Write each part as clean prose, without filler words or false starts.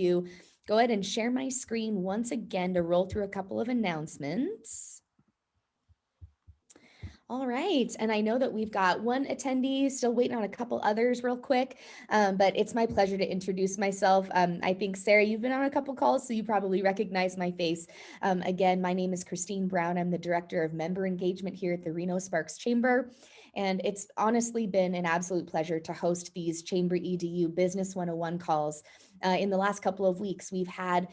to go ahead and share my screen once again to roll through a couple of announcements. All right. And I know that we've got one attendee, still waiting on a couple others real quick, but it's my pleasure to introduce myself. I think, Sarah, you've been on a couple calls, so you probably recognize my face. Again, my name is Kristine Brown. I'm the Director of Member Engagement here at the Reno+Sparks Chamber. And it's honestly been an absolute pleasure to host these Chamber EDU Business 101 calls. In the last couple of weeks, we've had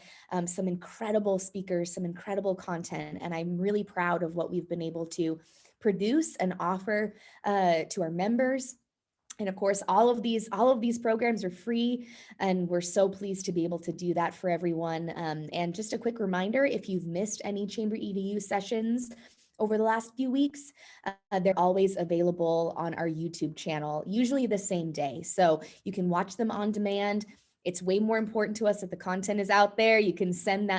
some incredible speakers, some incredible content, and I'm really proud of what we've been able to produce and offer to our members. And of course, all of these programs are free, and we're so pleased to be able to do that for everyone. And just a quick reminder, if you've missed any Chamber EDU sessions over the last few weeks, they're always available on our YouTube channel, usually the same day. So you can watch them on demand. It's way more important to us that the content is out there. You can send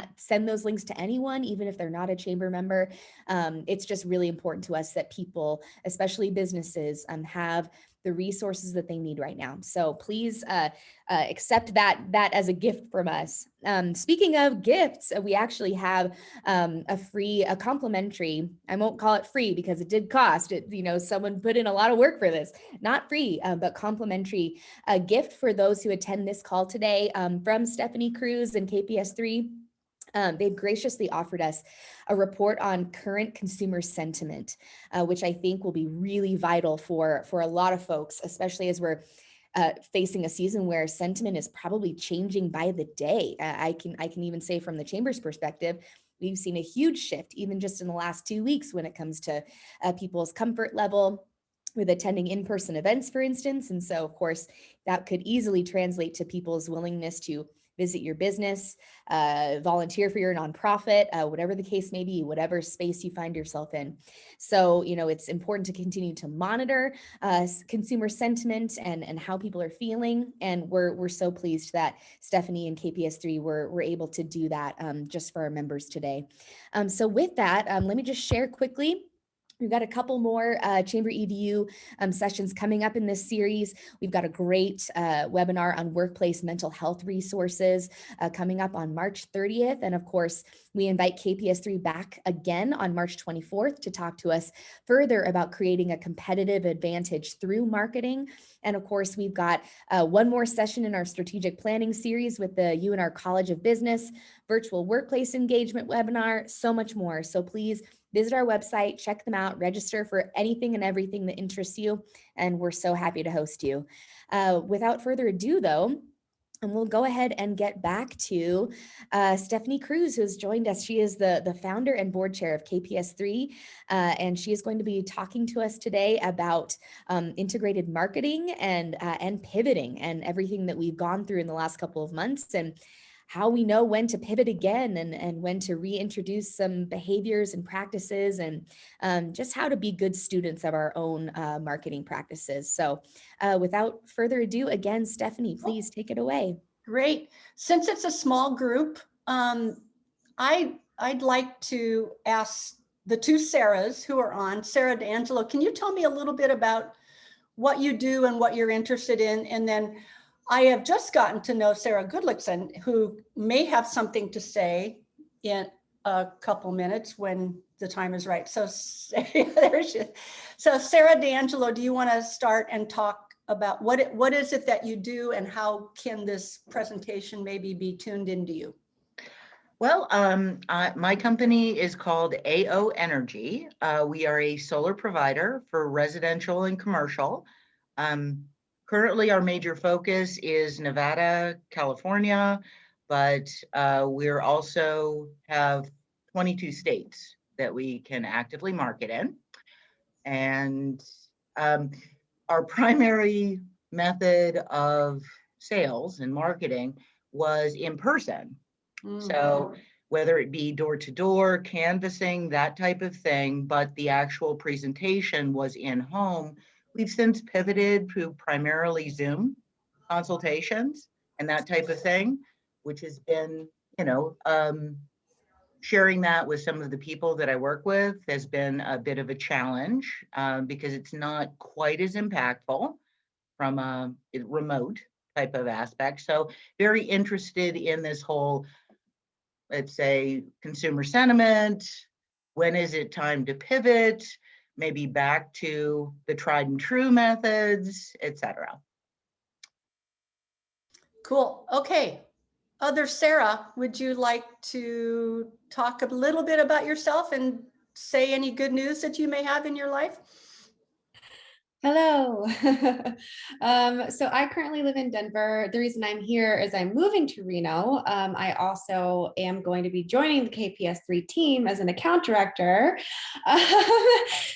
those links to anyone, even if they're not a chamber member. It's just really important to us that people, especially businesses, have the resources that they need right now. So please accept that as a gift from us. Speaking of gifts, we actually have a complimentary, I won't call it free because it did cost it, someone put in a lot of work for this, not free, but complimentary gift for those who attend this call today from Stephanie Kruse and KPS3. They've graciously offered us a report on current consumer sentiment, which I think will be really vital for a lot of folks, especially as we're facing a season where sentiment is probably changing by the day. I can even say from the Chamber's perspective, we've seen a huge shift, even just in the last 2 weeks, when it comes to people's comfort level with attending in-person events, for instance. And so, of course, that could easily translate to people's willingness to visit your business, volunteer for your nonprofit, whatever the case may be, whatever space you find yourself in. So, it's important to continue to monitor consumer sentiment and how people are feeling. And we're so pleased that Stephanie and KPS3 were able to do that just for our members today. So with that, let me just share quickly. We've got a couple more Chamber EDU sessions coming up in this series. We've got a great webinar on workplace mental health resources coming up on March 30th. And of course, we invite KPS3 back again on March 24th to talk to us further about creating a competitive advantage through marketing. And of course, we've got one more session in our strategic planning series with the UNR College of Business, virtual workplace engagement webinar, so much more. So please visit our website, check them out, register for anything and everything that interests you, and we're so happy to host you. Without further ado, though, and we'll go ahead and get back to Stephanie Kruse, who has joined us. She is the founder and board chair of KPS3, and she is going to be talking to us today about integrated marketing and pivoting and everything that we've gone through in the last couple of months, and how we know when to pivot again and when to reintroduce some behaviors and practices, and just how to be good students of our own marketing practices. So without further ado, again, Stephanie, please take it away. Great. Since it's a small group, I'd like to ask the two Sarahs who are on. Sarah D'Angelo, can you tell me a little bit about what you do and what you're interested in? And then I have just gotten to know Sarah Goodlickson, who may have something to say in a couple minutes when the time is right. So there she is. So Sarah D'Angelo, do you want to start and talk about what is it that you do, and how can this presentation maybe be tuned into you? Well, my company is called AO Energy. We are a solar provider for residential and commercial. Currently, our major focus is Nevada, California, but we're also have 22 states that we can actively market in. And our primary method of sales and marketing was in person. Mm-hmm. So whether it be door-to-door, canvassing, that type of thing, but the actual presentation was in-home. We've since pivoted to primarily Zoom consultations and that type of thing, which has been, sharing that with some of the people that I work with has been a bit of a challenge because it's not quite as impactful from a remote type of aspect. So very interested in this whole, let's say, consumer sentiment. When is it time to pivot? Maybe back to the tried and true methods, etc. Cool. Okay. Other Sarah, would you like to talk a little bit about yourself and say any good news that you may have in your life? Hello. So I currently live in Denver. The reason I'm here is I'm moving to Reno. I also am going to be joining the KPS3 team as an account director.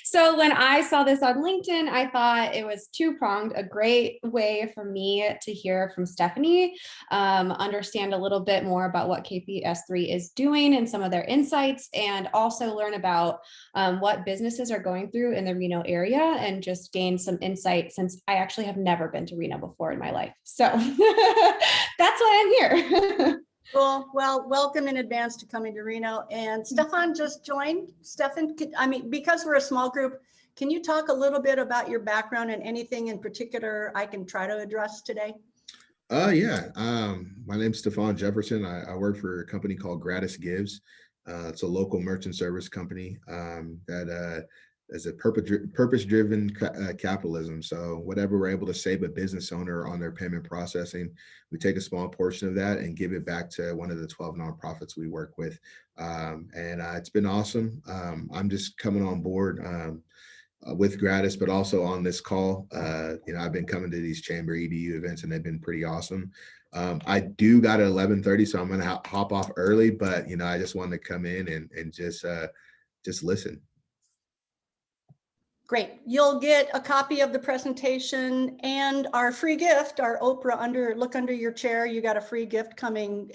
So when I saw this on LinkedIn, I thought it was two-pronged, a great way for me to hear from Stephanie, understand a little bit more about what KPS3 is doing and some of their insights, and also learn about what businesses are going through in the Reno area and just gain some insight, since I actually have never been to Reno before in my life. So that's why I'm here. Cool. Well, welcome in advance to coming to Reno. And Stefan just joined. Stefan, because we're a small group, can you talk a little bit about your background and anything in particular I can try to address today? Yeah. My name's Stefan Jefferson. I work for a company called Gratis Gives. It's a local merchant service company that is a purpose-driven capitalism. So whatever we're able to save a business owner on their payment processing, we take a small portion of that and give it back to one of the 12 nonprofits we work with. It's been awesome. I'm just coming on board with Gratis, but also on this call. I've been coming to these Chamber EDU events and they've been pretty awesome. I do got at 11:30, so I'm going to hop off early, but I just wanted to come in and just listen. Great. You'll get a copy of the presentation and our free gift, our Oprah look under your chair. You got a free gift coming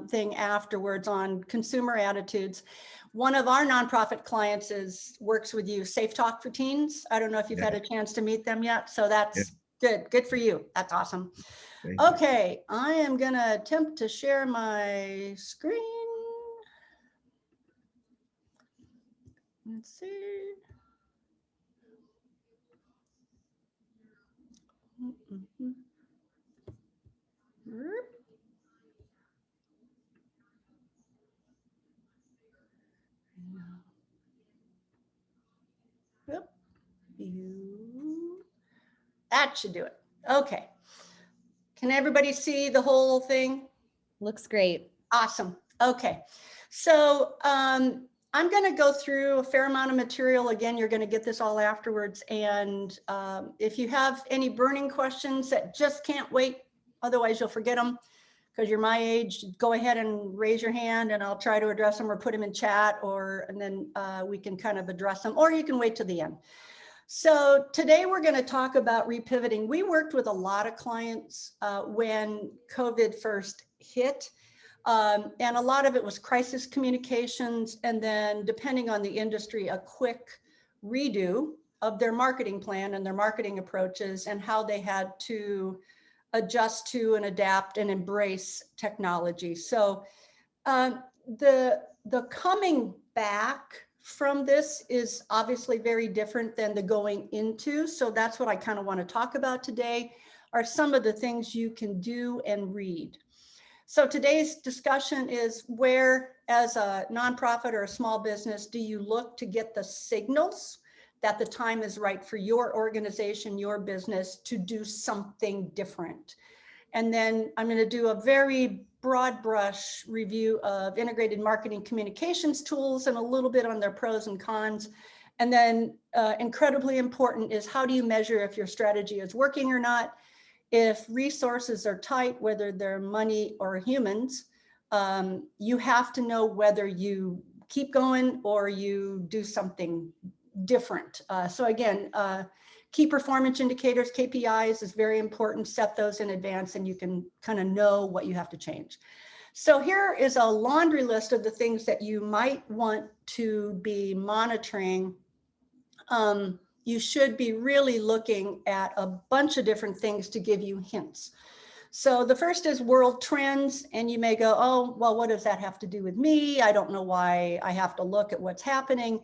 thing afterwards on consumer attitudes. One of our nonprofit clients works with you, Safe Talk for Teens. I don't know if you've had a chance to meet them yet. So that's good. Good for you. That's awesome. Okay, I am going to attempt to share my screen. Let's see. Yep. That should do it. Okay. Can everybody see the whole thing? Looks great. Awesome. Okay. So I'm going to go through a fair amount of material. Again, you're going to get this all afterwards. And if you have any burning questions that just can't wait, otherwise you'll forget them because you're my age, go ahead and raise your hand and I'll try to address them or put them in chat, and then we can kind of address them, or you can wait till the end. So today we're going to talk about repivoting. We worked with a lot of clients when COVID first hit. And a lot of it was crisis communications, and then depending on the industry, a quick redo of their marketing plan and their marketing approaches and how they had to adjust to and adapt and embrace technology. So the coming back from this is obviously very different than the going into. So that's what I kind of want to talk about today, are some of the things you can do and read. So today's discussion is, where, as a nonprofit or a small business, do you look to get the signals that the time is right for your organization, your business, to do something different? And then I'm going to do a very broad brush review of integrated marketing communications tools and a little bit on their pros and cons. And then incredibly important is, how do you measure if your strategy is working or not? If resources are tight, whether they're money or humans, you have to know whether you keep going or you do something different. So again, key performance indicators, KPIs, is very important. Set those in advance and you can kind of know what you have to change. So here is a laundry list of the things that you might want to be monitoring. You should be really looking at a bunch of different things to give you hints. So the first is world trends, and you may go, oh, well, what does that have to do with me? I don't know why I have to look at what's happening.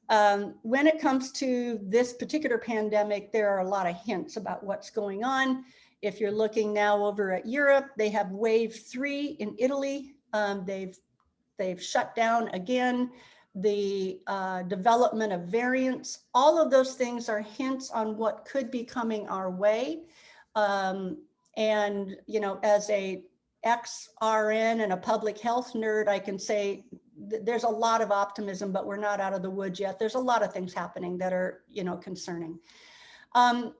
When it comes to this particular pandemic, there are a lot of hints about what's going on. If you're looking now over at Europe, they have wave 3 in Italy. They've shut down again. The development of variants, all of those things are hints on what could be coming our way. And, you know, as a ex-RN and a public health nerd, I can say there's a lot of optimism, but we're not out of the woods yet. There's a lot of things happening that are, you know, concerning.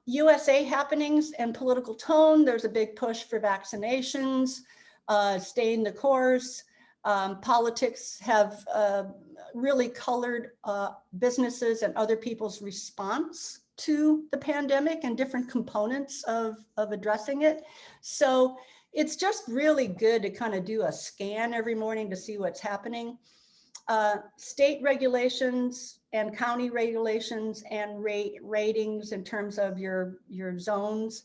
USA happenings and political tone, there's a big push for vaccinations, staying the course. Politics have really colored businesses and other people's response to the pandemic and different components of addressing it. So it's just really good to kind of do a scan every morning to see what's happening. State regulations and county regulations and ratings in terms of your zones.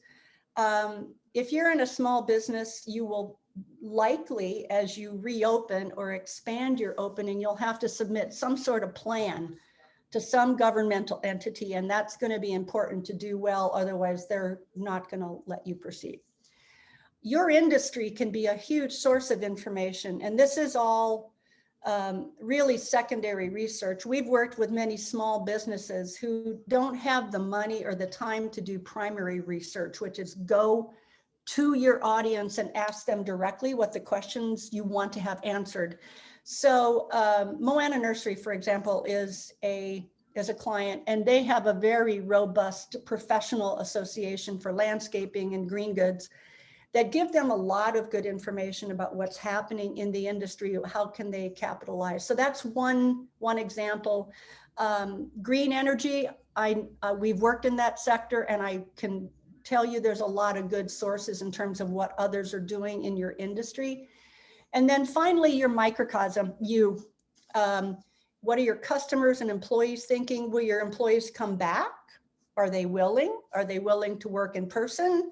If you're in a small business, you will likely, as you reopen or expand your opening, you'll have to submit some sort of plan to some governmental entity, and that's going to be important to do well, otherwise they're not going to let you proceed. Your industry can be a huge source of information, and this is all really secondary research. We've worked with many small businesses who don't have the money or the time to do primary research, which is go to your audience and ask them directly what the questions you want to have answered. So Moana Nursery, for example, is a client, and they have a very robust professional association for landscaping and green goods that give them a lot of good information about what's happening in the industry, how can they capitalize. So that's one example. Green energy, we've worked in that sector, and I can tell you there's a lot of good sources in terms of what others are doing in your industry. And then finally, your microcosm, you. What are your customers and employees thinking? Will your employees come back? Are they willing? Are they willing to work in person?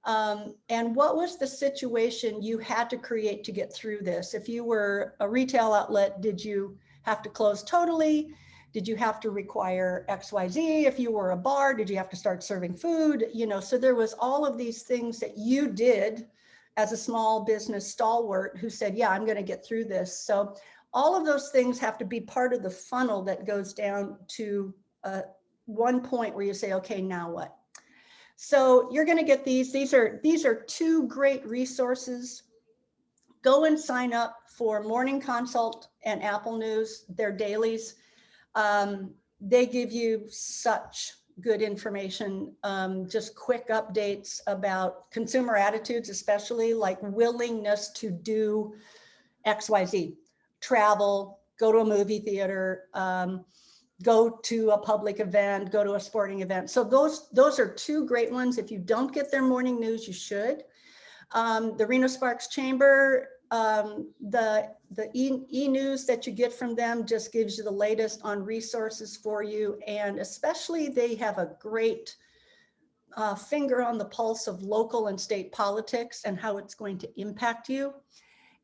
And what was the situation you had to create to get through this? If you were a retail outlet, did you have to close totally? Did you have to require XYZ? If you were a bar, did you have to start serving food? You know, so there was all of these things that you did as a small business stalwart who said, yeah, I'm going to get through this. So all of those things have to be part of the funnel that goes down to one point where you say, okay, now what? So you're going to get these. These are two great resources. Go and sign up for Morning Consult and Apple News, their dailies. They give you such good information, just quick updates about consumer attitudes, especially like willingness to do XYZ, travel, go to a movie theater, go to a public event, go to a sporting event. So those are two great ones. If you don't get their morning news, you should. The Reno+Sparks Chamber, the e-news that you get from them just gives you the latest on resources for you. And especially they have a great finger on the pulse of local and state politics and how it's going to impact you.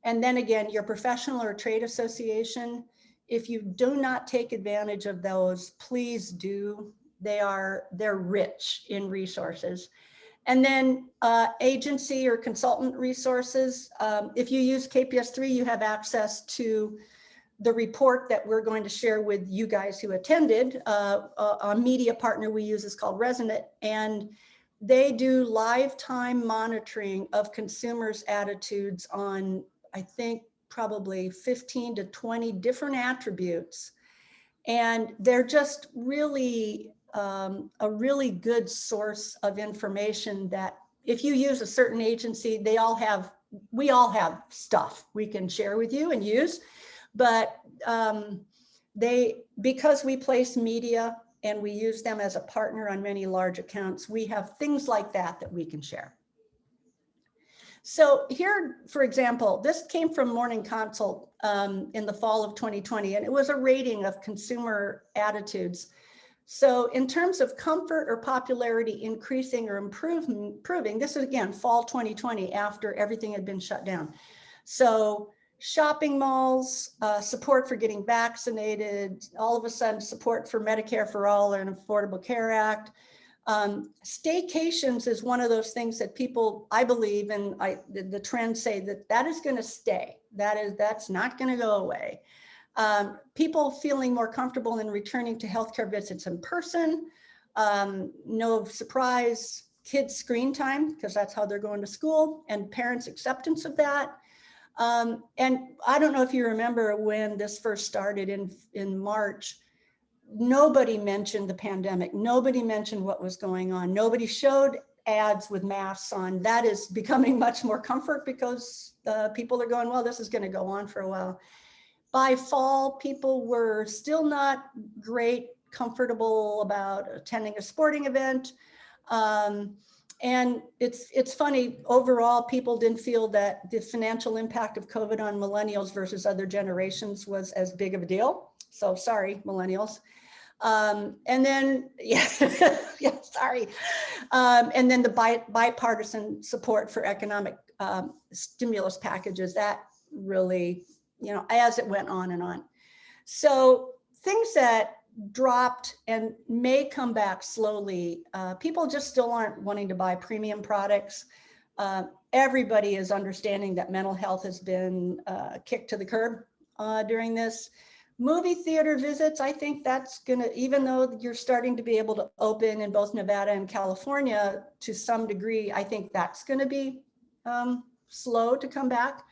And then again, your professional or trade association, if you do not take advantage of those, please do. They're rich in resources. And then agency or consultant resources. If you use KPS3, you have access to the report that we're going to share with you guys who attended. A media partner we use is called Resonate, and they do lifetime monitoring of consumers' attitudes on, I think, probably 15 to 20 different attributes. And they're just really a really good source of information that if you use a certain agency, we all have stuff we can share with you and use, but because we place media and we use them as a partner on many large accounts, we have things like that we can share. So here, for example, this came from Morning Consult in the fall of 2020, and it was a rating of consumer attitudes. So in terms of comfort or popularity increasing or improving, this is again, fall 2020 after everything had been shut down. So shopping malls, support for getting vaccinated, all of a sudden support for Medicare for All and Affordable Care Act, Staycations is one of those things that people, I believe, and the trends say that is going to stay. That's not going to go away. People feeling more comfortable in returning to healthcare visits in person. No surprise, kids' screen time, because that's how they're going to school, and parents' acceptance of that. And I don't know if you remember when this first started in March, nobody mentioned the pandemic. Nobody mentioned what was going on. Nobody showed ads with masks on. That is becoming much more comfort because people are going, well, this is going to go on for a while. By fall, people were still not great, comfortable about attending a sporting event. And it's funny, overall, people didn't feel that the financial impact of COVID on millennials versus other generations was as big of a deal. So sorry, millennials. And then, yeah, yeah, sorry. And then the bipartisan support for economic stimulus packages, that really, you know, as it went on and on. So things that dropped and may come back slowly. People just still aren't wanting to buy premium products. Everybody is understanding that mental health has been kicked to the curb during this. Movie theater visits, I think that's gonna, even though you're starting to be able to open in both Nevada and California to some degree, I think that's gonna be slow to come back.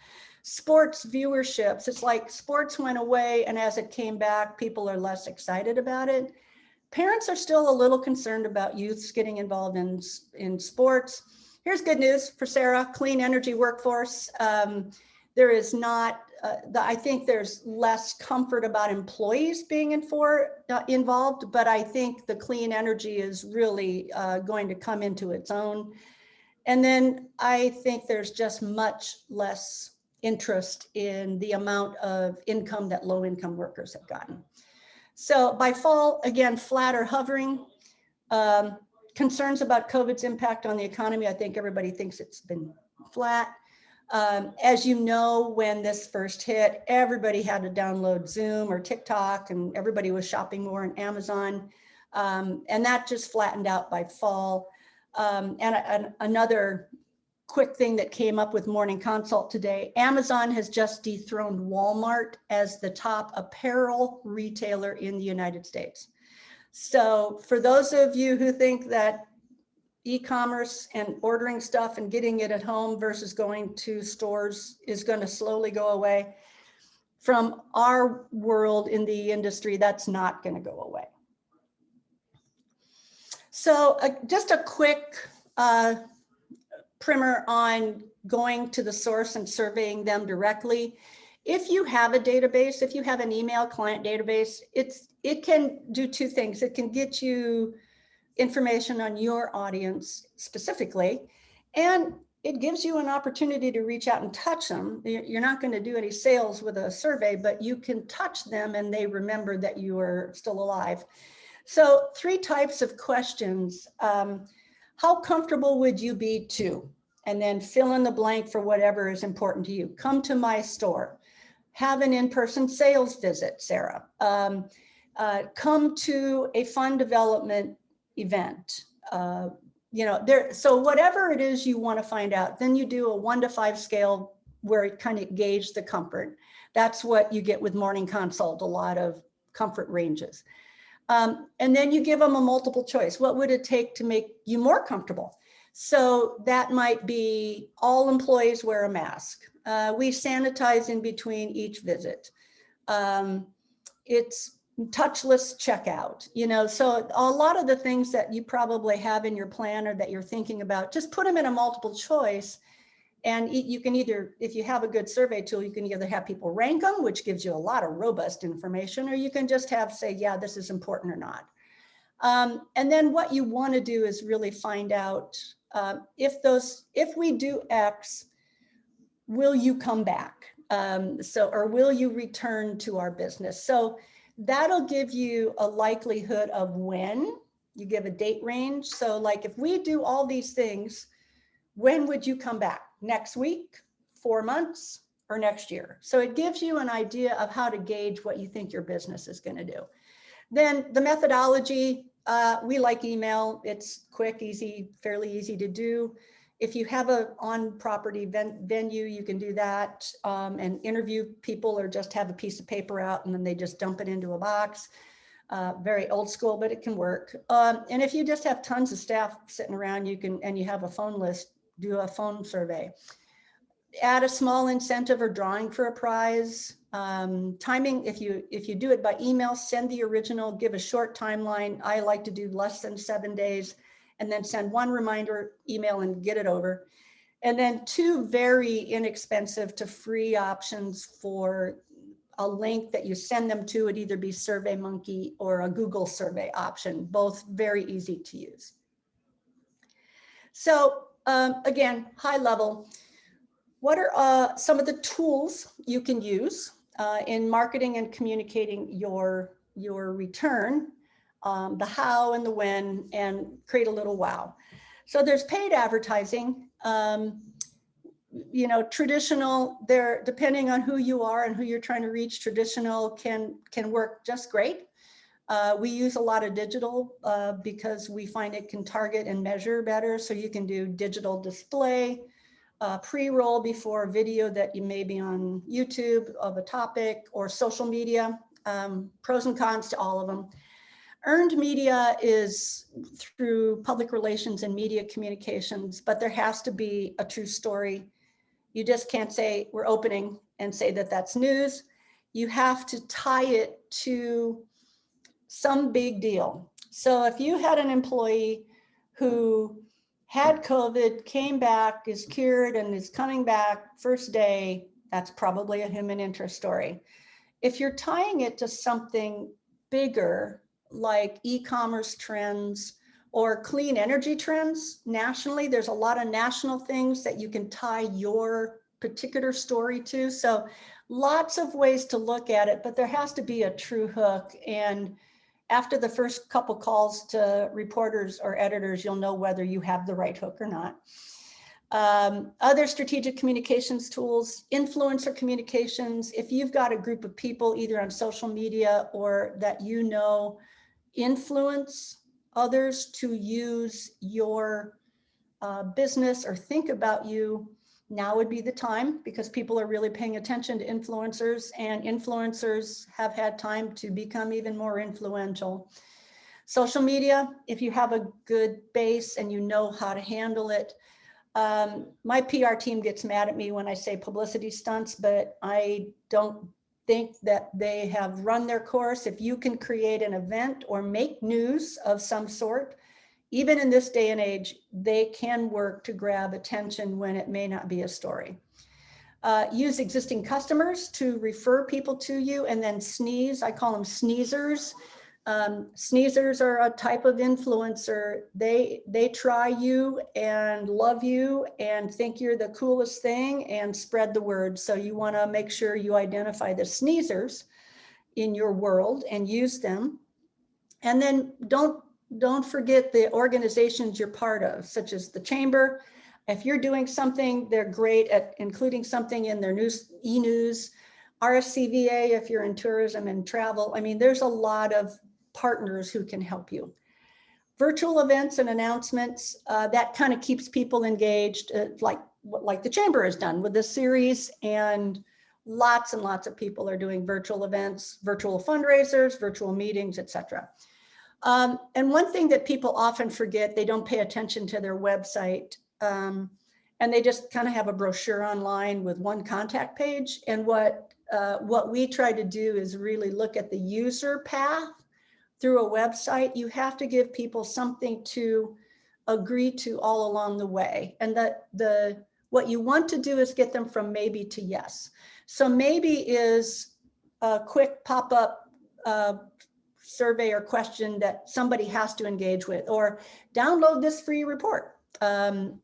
Sports viewerships, it's like sports went away, and as it came back, people are less excited about it. Parents are still a little concerned about youths getting involved in sports. Here's good news for Sarah, clean energy workforce. There is not, I think there's less comfort about employees being involved, but I think the clean energy is really going to come into its own. And then I think there's just much less interest in the amount of income that low income workers have gotten. So by fall, again, flat or hovering. Concerns about COVID's impact on the economy. I think everybody thinks it's been flat. As you know, when this first hit, everybody had to download Zoom or TikTok, and everybody was shopping more on Amazon. And that just flattened out by fall. And another quick thing that came up with Morning Consult today, Amazon has just dethroned Walmart as the top apparel retailer in the United States. So for those of you who think that e-commerce and ordering stuff and getting it at home versus going to stores is going to slowly go away, from our world in the industry, that's not going to go away. So just a quick primer on going to the source and surveying them directly. If you have a database, if you have an email client database, it can do two things. It can get you information on your audience specifically, and it gives you an opportunity to reach out and touch them. You're not going to do any sales with a survey, but you can touch them and they remember that you are still alive. So 3 types of questions. How comfortable would you be to? And then fill in the blank for whatever is important to you. Come to my store. Have an in-person sales visit, Sarah. Come to a fund development event. You know, so whatever it is you want to find out, then you do a 1 to 5 scale where it kind of gauge the comfort. That's what you get with Morning Consult, a lot of comfort ranges. And then you give them a multiple choice. What would it take to make you more comfortable? So that might be all employees wear a mask. We sanitize in between each visit. It's touchless checkout, you know, so a lot of the things that you probably have in your plan or that you're thinking about, just put them in a multiple choice. And you can either, if you have a good survey tool, you can either have people rank them, which gives you a lot of robust information, or you can just have say, yeah, this is important or not. And then what you want to do is really find out if we do X, will you come back? Or will you return to our business? So that'll give you a likelihood of when. You give a date range. So like if we do all these things, when would you come back? Next week, 4 months, or next year? So it gives you an idea of how to gauge what you think your business is going to do. Then the methodology, We like email. It's quick, easy, fairly easy to do. If you have a on-property venue, you can do that and interview people, or just have a piece of paper out and then they just dump it into a box. Very old school, but it can work. And if you just have tons of staff sitting around, you can, and you have a phone list, do a phone survey. Add a small incentive or drawing for a prize. Timing, if you do it by email, send the original, give a short timeline. I like to do less than 7 days, and then send one reminder email and get it over. And then 2 very inexpensive to free options for a link that you send them to. It'd either be SurveyMonkey or a Google survey option, both very easy to use. So again, high level, what are some of the tools you can use in marketing and communicating your return, the how and the when, and create a little wow. So there's paid advertising. You know, traditional, there, depending on who you are and who you're trying to reach, traditional can work just great. We use a lot of digital because we find it can target and measure better. So you can do digital display, pre-roll before video that you may be on YouTube of a topic, or social media. Pros and cons to all of them. Earned media is through public relations and media communications, but there has to be a true story. You just can't say we're opening and say that that's news. You have to tie it to some big deal. So if you had an employee who had COVID, came back, is cured, and is coming back first day, that's probably a human interest story. If you're tying it to something bigger, like e-commerce trends or clean energy trends nationally, there's a lot of national things that you can tie your particular story to. So lots of ways to look at it, but there has to be a true hook. And after the first couple calls to reporters or editors, you'll know whether you have the right hook or not. Other strategic communications tools, influencer communications. If you've got a group of people either on social media or that you know influence others to use your business or think about you, now would be the time, because people are really paying attention to influencers, and influencers have had time to become even more influential. Social media, if you have a good base and you know how to handle it. My PR team gets mad at me when I say publicity stunts, but I don't think that they have run their course. If you can create an event or make news of some sort, even in this day and age, they can work to grab attention when it may not be a story. Use existing customers to refer people to you, and then sneeze. I call them sneezers. Sneezers are a type of influencer. They try you and love you and think you're the coolest thing and spread the word. So you want to make sure you identify the sneezers in your world and use them. And then don't forget the organizations you're part of, such as the Chamber. If you're doing something, they're great at including something in their news, e-news. RSCVA, if you're in tourism and travel. I mean, there's a lot of partners who can help you. Virtual events and announcements, that kind of keeps people engaged, like the Chamber has done with this series, and lots of people are doing virtual events, virtual fundraisers, virtual meetings, etc. And one thing that people often forget, they don't pay attention to their website, and they just kind of have a brochure online with one contact page. And what we try to do is really look at the user path through a website. You have to give people something to agree to all along the way. And what you want to do is get them from maybe to yes. So maybe is a quick pop-up survey or question that somebody has to engage with, or download this free report. And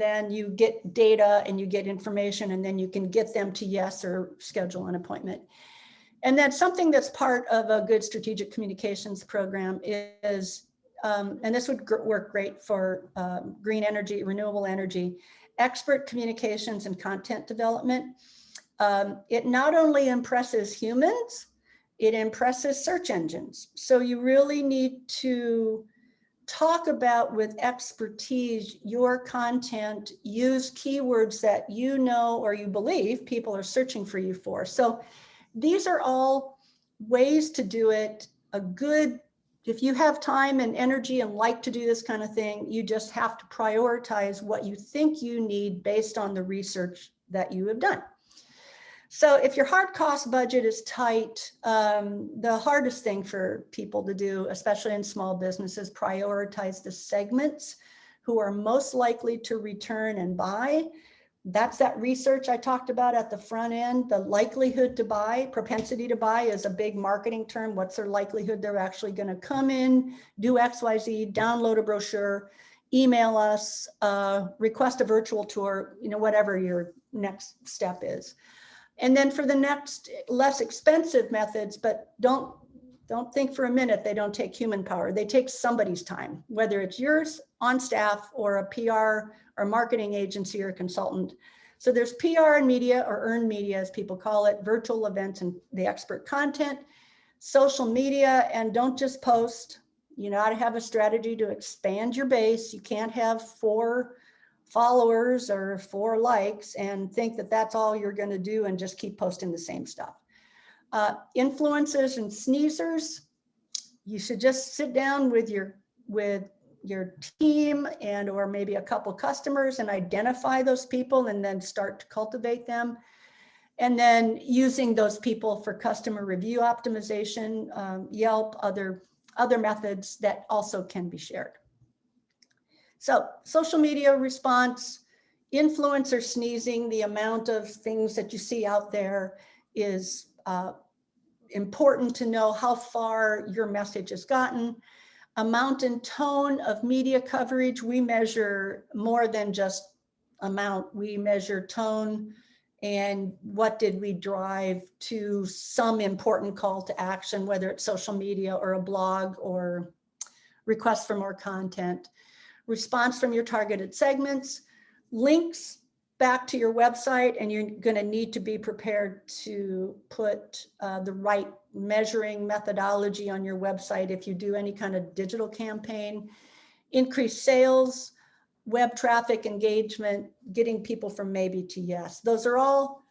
then you get data and you get information, and then you can get them to yes or schedule an appointment. And then something that's part of a good strategic communications program is, and this would work great for green energy, renewable energy, expert communications and content development. It not only impresses humans, It impresses search engines. So you really need to talk about with expertise your content, use keywords that you know or you believe people are searching for you for. So these are all ways to do it. If you have time and energy and like to do this kind of thing, you just have to prioritize what you think you need based on the research that you have done. So if your hard cost budget is tight, the hardest thing for people to do, especially in small businesses, prioritize the segments who are most likely to return and buy. That's that research I talked about at the front end. The likelihood to buy, propensity to buy is a big marketing term. What's their likelihood they're actually going to come in, do XYZ, download a brochure, email us, request a virtual tour, whatever your next step is. And then for the next less expensive methods, but don't think for a minute they don't take human power. They take somebody's time, whether it's yours on staff or a PR or marketing agency or consultant. So there's PR and media, or earned media as people call it, virtual events and the expert content, social media, and don't just post. You know how to have a strategy to expand your base. You can't have 4 followers or 4 likes and think that that's all you're going to do and just keep posting the same stuff. Influencers and sneezers, you should just sit down with your team and or maybe a couple customers and identify those people and then start to cultivate them. And then using those people for customer review optimization, Yelp, other methods that also can be shared. So social media response, influencer sneezing, the amount of things that you see out there is important to know how far your message has gotten. Amount and tone of media coverage, we measure more than just amount. We measure tone and what did we drive to some important call to action, whether it's social media or a blog or request for more content. Response from your targeted segments, links back to your website, and you're going to need to be prepared to put the right measuring methodology on your website if you do any kind of digital campaign. Increase sales, web traffic engagement, getting people from maybe to yes. Those are all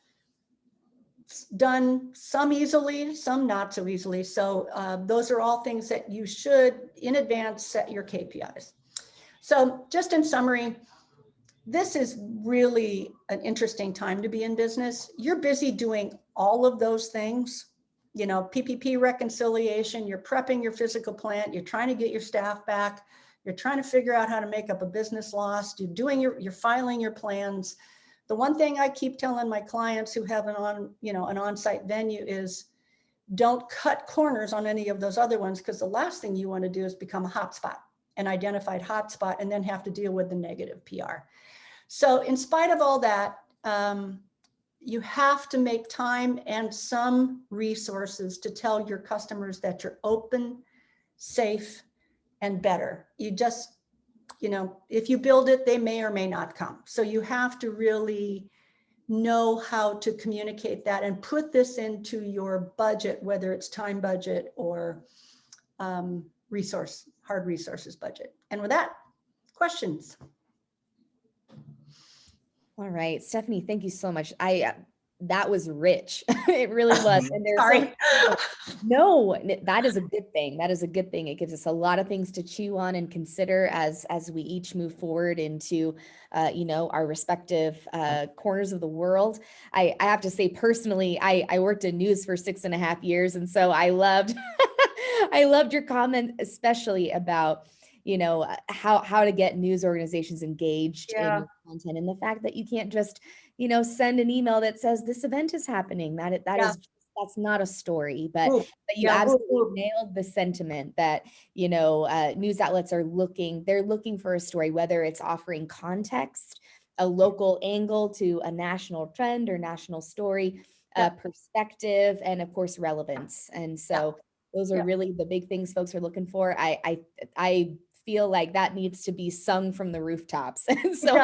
done, some easily, some not so easily. So those are all things that you should in advance set your KPIs. So just in summary, this is really an interesting time to be in business. You're busy doing all of those things, PPP reconciliation, you're prepping your physical plant, you're trying to get your staff back, you're trying to figure out how to make up a business loss, you're filing your plans. The one thing I keep telling my clients who have an on-site venue is don't cut corners on any of those other ones, because the last thing you want to do is become a hotspot, an identified hotspot, and then have to deal with the negative PR. So in spite of all that, you have to make time and some resources to tell your customers that you're open, safe, and better. You just, if you build it, they may or may not come. So you have to really know how to communicate that and put this into your budget, whether it's time budget or hard resources budget. And with that, questions? All right, Stephanie, thank you so much. That was rich. It really was. And there's Sorry. No, that is a good thing. That is a good thing. It gives us a lot of things to chew on and consider as we each move forward into, our respective corners of the world. I have to say personally, I worked in news for 6.5 years. And so I loved, I loved your comment, especially about, how to get news organizations engaged in your content, and the fact that you can't just, send an email that says this event is happening. That's not a story, but you absolutely nailed the sentiment that, news outlets are looking for a story, whether it's offering context, a local angle to a national trend or national story, perspective, and of course, relevance. And so those are really the big things folks are looking for. I feel like that needs to be sung from the rooftops. And so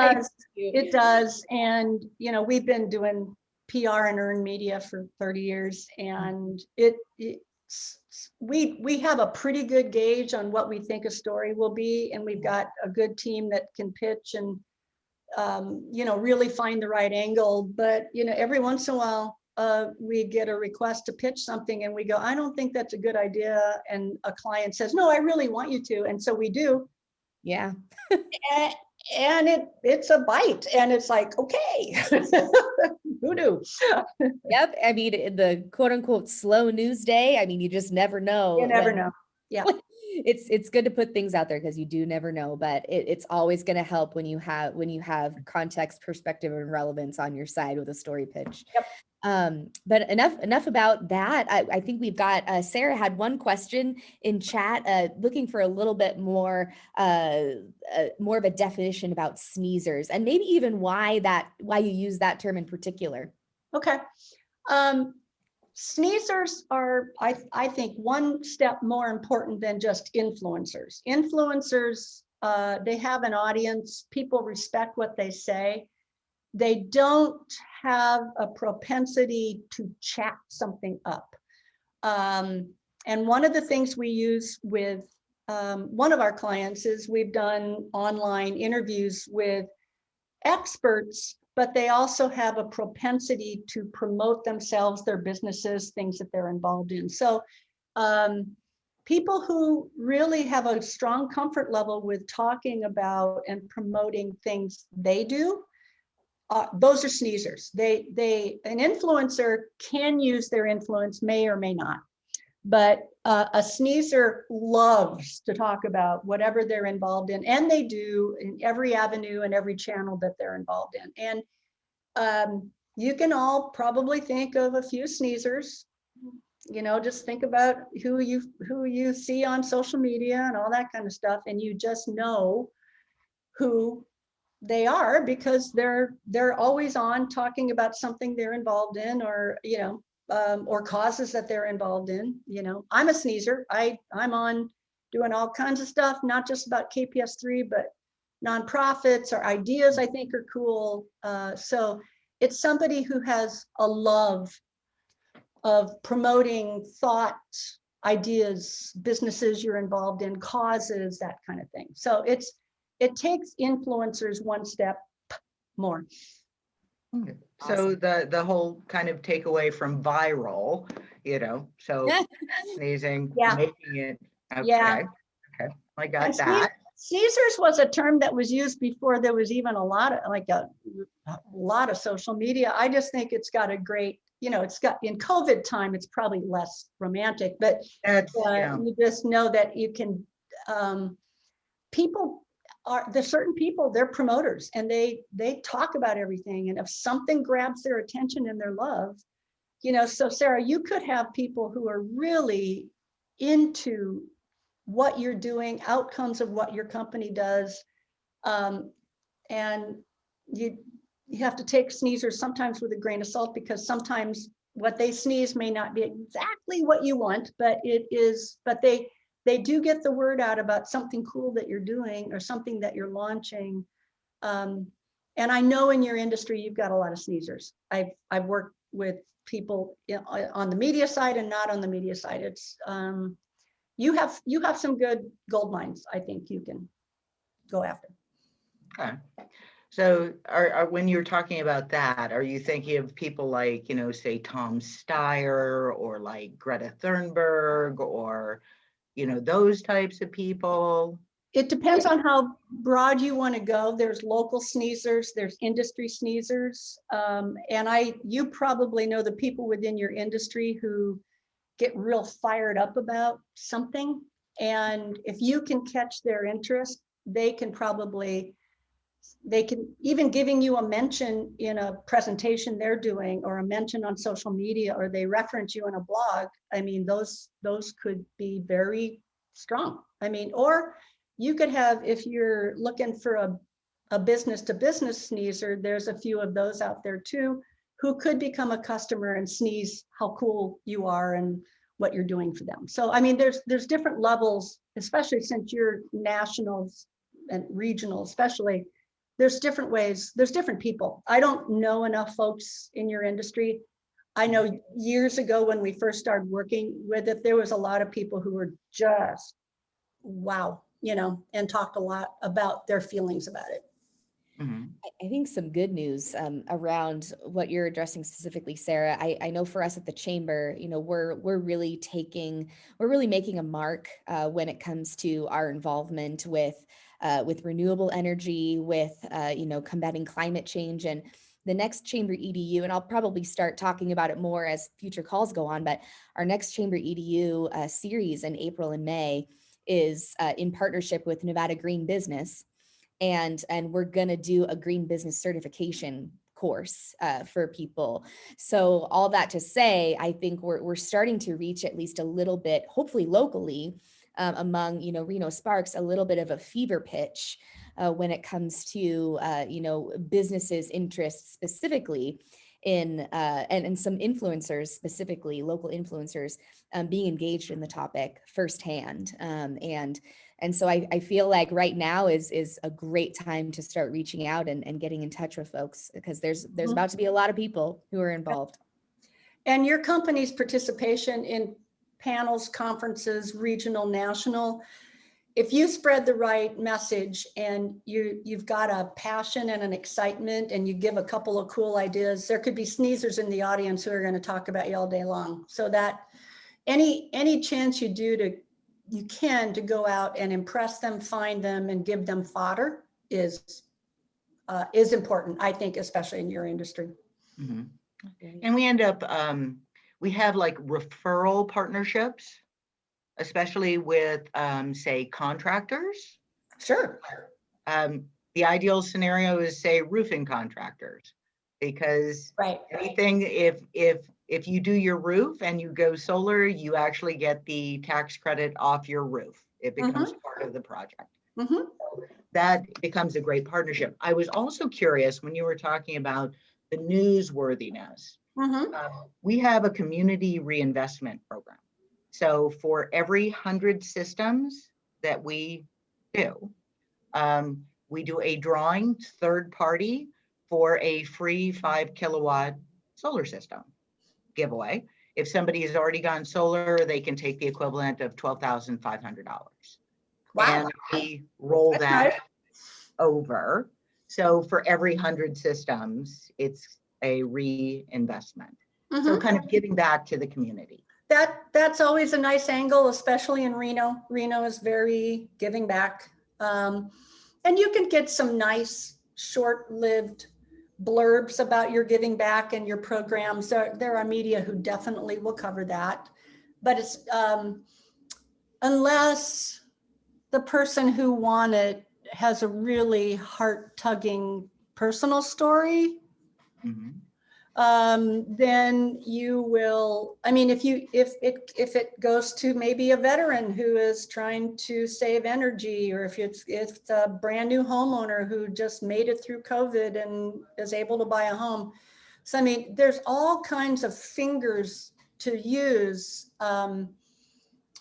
it does. And, we've been doing PR and earned media for 30 years. And we have a pretty good gauge on what we think a story will be, and we've got a good team that can pitch and really find the right angle. But every once in a while we get a request to pitch something and we go, I don't think that's a good idea, and a client says, no, I really want you to, and so we do. Yeah. And it's a bite, and it's like, okay. Who knew? Yep. I mean, the quote unquote slow news day, I mean, you just never know. You never know. Yeah. It's good to put things out there because you do never know, but it's always going to help when you have context, perspective, and relevance on your side with a story pitch. Yep. But enough about that. I think we've got Sarah had one question in chat, looking for a little bit more of a definition about sneezers, and maybe even why you use that term in particular. Okay. Sneezers are, I think, one step more important than just influencers. Influencers, they have an audience. People respect what they say. They don't have a propensity to chat something up. And one of the things we use with one of our clients is we've done online interviews with experts, but they also have a propensity to promote themselves, their businesses, things that they're involved in. So people who really have a strong comfort level with talking about and promoting things they do, those are sneezers. An influencer can use their influence, may or may not, but a sneezer loves to talk about whatever they're involved in, and they do in every avenue and every channel that they're involved in. And you can all probably think of a few sneezers. Just think about who you see on social media and all that kind of stuff, and you just know who they are because they're always on talking about something they're involved in, or or causes that they're involved in. I'm a sneezer. I'm on doing all kinds of stuff, not just about KPS3, but nonprofits or ideas I think are cool. So it's somebody who has a love of promoting thoughts, ideas, businesses you're involved in, causes, that kind of thing. So it takes influencers one step more. Okay. So the whole kind of takeaway from viral, so sneezing, Yeah. making it, okay, Yeah. okay, I got And that. Sneezers was a term that was used before there was even a lot of social media. I just think it's got a great, it's got, in COVID time, it's probably less romantic, but That's, you just know that you can, there's certain people, they're promoters, and they talk about everything. And if something grabs their attention and their love, so Sarah, you could have people who are really into what you're doing, outcomes of what your company does. And you have to take sneezers sometimes with a grain of salt, because sometimes what they sneeze may not be exactly what you want, but they do get the word out about something cool that you're doing or something that you're launching. And I know in your industry, you've got a lot of sneezers. I've worked with people on the media side and not on the media side. It's you have some good gold mines, I think you can go after. okay. So when you're talking about that, are you thinking of people like, say Tom Steyer or like Greta Thunberg or, those types of people? It depends on how broad you want to go. There's local sneezers, there's industry sneezers. And you probably know the people within your industry who get real fired up about something. And if you can catch their interest, they can even giving you a mention in a presentation they're doing, or a mention on social media, or they reference you in a blog. I mean, those could be very strong. I mean, or you could have, if you're looking for a business to business sneezer, there's a few of those out there too, who could become a customer and sneeze how cool you are and what you're doing for them. So, I mean, there's different levels, especially since you're nationals and regional, especially, there's different ways, there's different people. I don't know enough folks in your industry. I know years ago when we first started working with it, there was a lot of people who were just, wow, and talked a lot about their feelings about it. Mhm. I think some good news around what you're addressing specifically, Sarah. I know for us at the Chamber, we're really making a mark when it comes to our involvement with renewable energy, with combating climate change, and the next Chamber EDU. And I'll probably start talking about it more as future calls go on. But our next Chamber EDU series in April and May is in partnership with Nevada Green Business. And we're going to do a green business certification course for people. So all that to say, I think we're starting to reach at least a little bit, hopefully locally, among Reno+Sparks, a little bit of a fever pitch when it comes to businesses' interests specifically in and some influencers, specifically local influencers, being engaged in the topic firsthand. And so I feel like right now is a great time to start reaching out and getting in touch with folks, because there's about to be a lot of people who are involved. And your company's participation in panels, conferences, regional, national, if you spread the right message and you've got a passion and an excitement and you give a couple of cool ideas, there could be sneezers in the audience who are going to talk about you all day long. So that any chance you can to go out and impress them, find them, and give them fodder is important, I think, especially in your industry. Mhm. And we end up, we have like referral partnerships, especially with, say, contractors. Sure. The ideal scenario is, say, roofing contractors, because Right. anything, if you do your roof and you go solar, you actually get the tax credit off your roof. It becomes part of the project. Mhm. That becomes a great partnership. I was also curious when you were talking about the newsworthiness. Mhm. We have a community reinvestment program. So for every 100 systems that we do a drawing, third party, for a free 5 kilowatt solar system giveaway. If somebody has already gone solar, they can take the equivalent of $12,500. Wow. And we roll That's that nice. over. So for every 100 systems, it's a reinvestment. So Mhm. kind of giving back to the community. That's always a nice angle, especially in Reno. Reno is very giving back. And you can get some nice short-lived blurbs about your giving back and your programs. There are media who definitely will cover that. But it's unless the person who won it has a really heart-tugging personal story, Mhm. then you will, I mean, if it goes to maybe a veteran who is trying to save energy, or if it's a brand new homeowner who just made it through COVID and is able to buy a home. So, I mean, there's all kinds of fingers to use.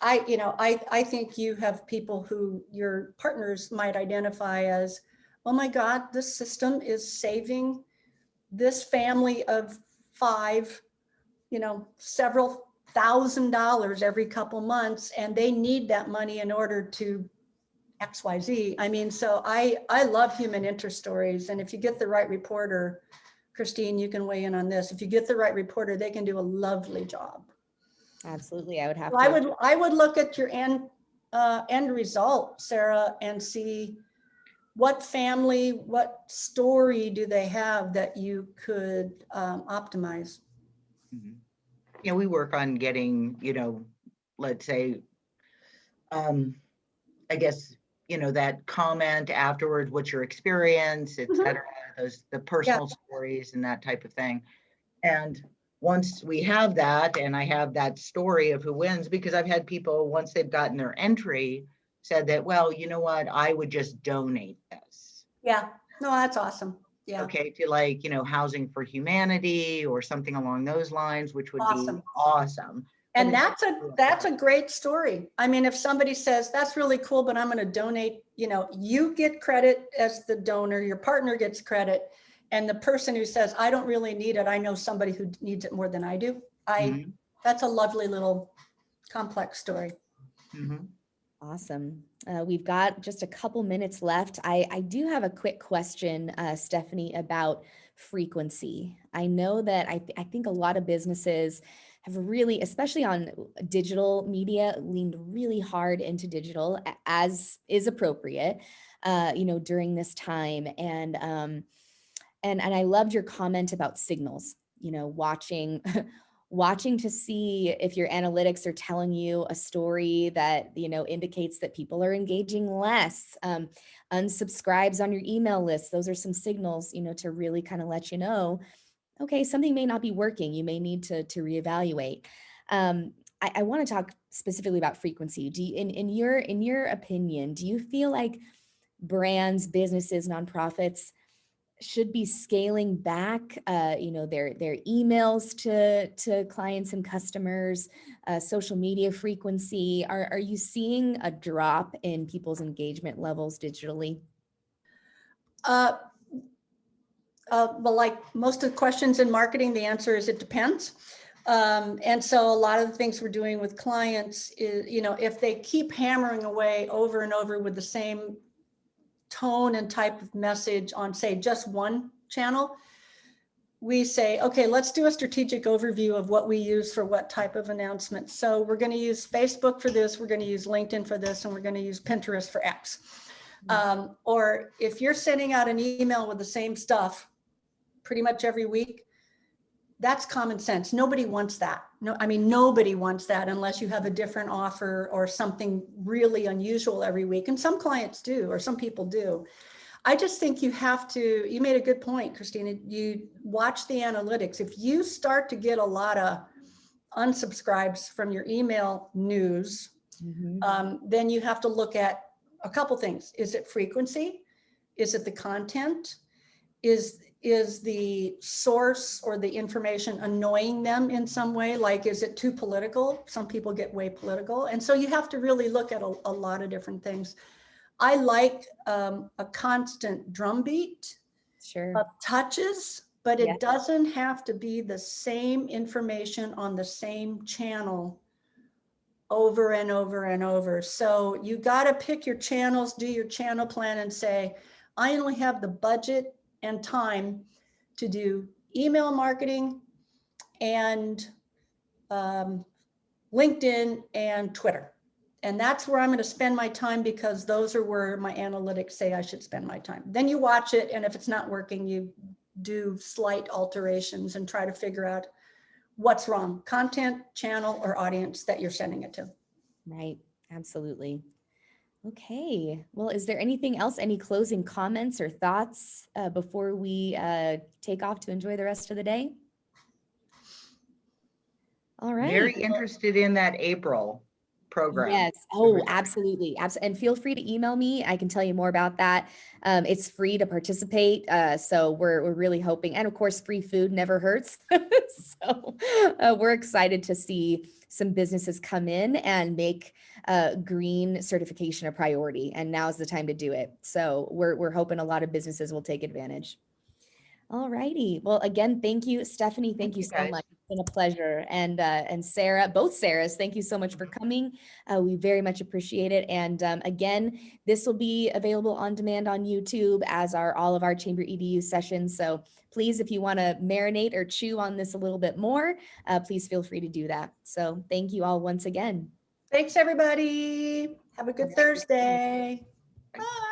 I think you have people who your partners might identify as, oh my God, this system is saving this family of 5, several $1,000s every couple months, and they need that money in order to XYZ. I mean, so I love human interest stories. And if you get the right reporter, Kristine, you can weigh in on this. If you get the right reporter, they can do a lovely job. Absolutely, I would have So to. I would look at your end result, Sarah, and see what family, what story do they have that you could optimize? Mhm. Yeah, we work on getting, let's say, I guess, that comment afterwards, what's your experience, et cetera, the personal stories and that type of thing. And once we have that, and I have that story of who wins, because I've had people, once they've gotten their entry, said that, well, you know what, I would just donate this. Yeah, no, that's awesome. Yeah. Okay, to Housing for Humanity or something along those lines, which would Awesome. be awesome. And that's a great story. I mean, if somebody says, that's really cool, but I'm going to donate, you get credit as the donor, your partner gets credit. and the person who says, I don't really need it, I know somebody who needs it more than I do. Mhm, That's a lovely little complex story. mhm. Awesome. We've got just a couple minutes left. I do have a quick question, Stephanie, about frequency. I know that I think a lot of businesses have really, especially on digital media, leaned really hard into digital, as is appropriate, during this time. And I loved your comment about signals, watching watching to see if your analytics are telling you a story that, indicates that people are engaging less, unsubscribes on your email list. Those are some signals, to really kind of let you know, okay, something may not be working. You may need to reevaluate. I want to talk specifically about frequency. Do you, in your opinion, do you feel like brands, businesses, nonprofits should be scaling back, their emails to clients and customers, social media frequency? Are you seeing a drop in people's engagement levels digitally? Well, like most of the questions in marketing, the answer is it depends. And so a lot of the things we're doing with clients is, if they keep hammering away over and over with the same tone and type of message on, say, just one channel, we say, okay, let's do a strategic overview of what we use for what type of announcement. So we're going to use Facebook for this, we're going to use LinkedIn for this, and we're going to use Pinterest for X. Or if you're sending out an email with the same stuff pretty much every week, that's common sense. Nobody wants that. No, I mean, nobody wants that unless you have a different offer or something really unusual every week. And some clients do, or some people do. I just think you have to, you made a good point, Kristine. You watch the analytics. If you start to get a lot of unsubscribes from your email news, then you have to look at a couple things. Is it frequency? Is it the content? Is the source or the information annoying them in some way? Like, is it too political? Some people get way political. And so you have to really look at a lot of different things. I like a constant drumbeat of touches, but it doesn't have to be the same information on the same channel over and over and over. So you got to pick your channels, do your channel plan, and say, I only have the budget and time to do email marketing and LinkedIn and Twitter. And that's where I'm going to spend my time, because those are where my analytics say I should spend my time. Then you watch it, and if it's not working, you do slight alterations and try to figure out what's wrong, content, channel, or audience that you're sending it to. Right. Absolutely. Okay. Well, is there anything else, any closing comments or thoughts before we take off to enjoy the rest of the day? All right. Very interested in that April program. Yes. Oh, absolutely. And feel free to email me. I can tell you more about that. It's free to participate. So we're really hoping, and of course, free food never hurts. So we're excited to see some businesses come in and make green certification a priority. And now's the time to do it. So we're hoping a lot of businesses will take advantage. All righty. Well, again, thank you, Stephanie. Thank you so guys. much. It's been a pleasure. And Sarah, both Sarahs, thank you so much for coming. We very much appreciate it. And again, this will be available on demand on YouTube, as are all of our Chamber EDU sessions. So please, if you want to marinate or chew on this a little bit more, please feel free to do that. So thank you all once again. Thanks, everybody. Have a good Thursday. Bye.